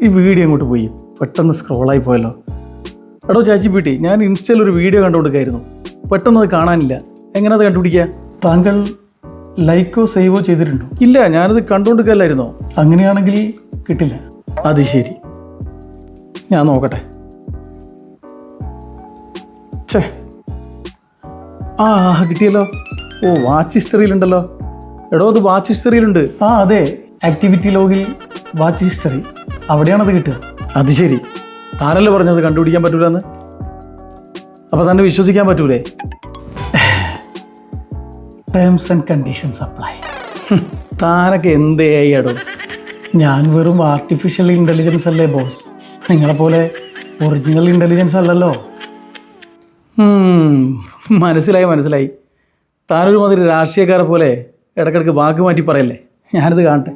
ഈ വീഡിയോ അങ്ങോട്ട് പോയി പെട്ടെന്ന് സ്ക്രോളായി പോയല്ലോ. എടോ ചാച്ചിപ്പീട്ടി, ഞാൻ ഇൻസ്റ്റയിൽ ഒരു വീഡിയോ കണ്ടുകൊടുക്കായിരുന്നു. പെട്ടെന്ന് അത് കാണാനില്ല. എങ്ങനെ അത് കണ്ടുപിടിക്കുക? താങ്കൾ ലൈക്കോ സേവോ ചെയ്തിട്ടുണ്ടോ? ഇല്ല, ഞാനത് കണ്ടുകൊടുക്കല്ലായിരുന്നോ. അങ്ങനെയാണെങ്കിൽ കിട്ടില്ല. അത് ശരി, ഞാൻ നോക്കട്ടെ. ഛേ, ആ കിട്ടിയല്ലോ. ഓ, വാച്ച് ഹിസ്റ്ററിയിലുണ്ടല്ലോ. എടോ, അത് വാച്ച് ഹിസ്റ്ററിയിലുണ്ട്. അതെ, ആക്ടിവിറ്റി ലോഗിൽ വാച്ച് ഹിസ്റ്ററി, അവിടെയാണത് കിട്ടുക. അത് ശരി, താനല്ലേ പറഞ്ഞത് കണ്ടുപിടിക്കാൻ പറ്റൂലെന്ന്. അപ്പോൾ തന്നെ വിശ്വസിക്കാൻ പറ്റൂലേ? Terms and conditions apply. താനൊക്കെ എന്തേ ആയിടോ? ഞാൻ വെറും ആർട്ടിഫിഷ്യൽ ഇൻ്റലിജൻസ് അല്ലേ ബോസ്, നിങ്ങളെപ്പോലെ ഒറിജിനൽ ഇൻ്റലിജൻസ് അല്ലല്ലോ. മനസ്സിലായി. താനൊരു മാതിരി രാഷ്ട്രീയക്കാരെ പോലെ ഇടയ്ക്കിടയ്ക്ക് വാക്ക് മാറ്റി പറയല്ലേ. ഞാനിത് കാണട്ടെ.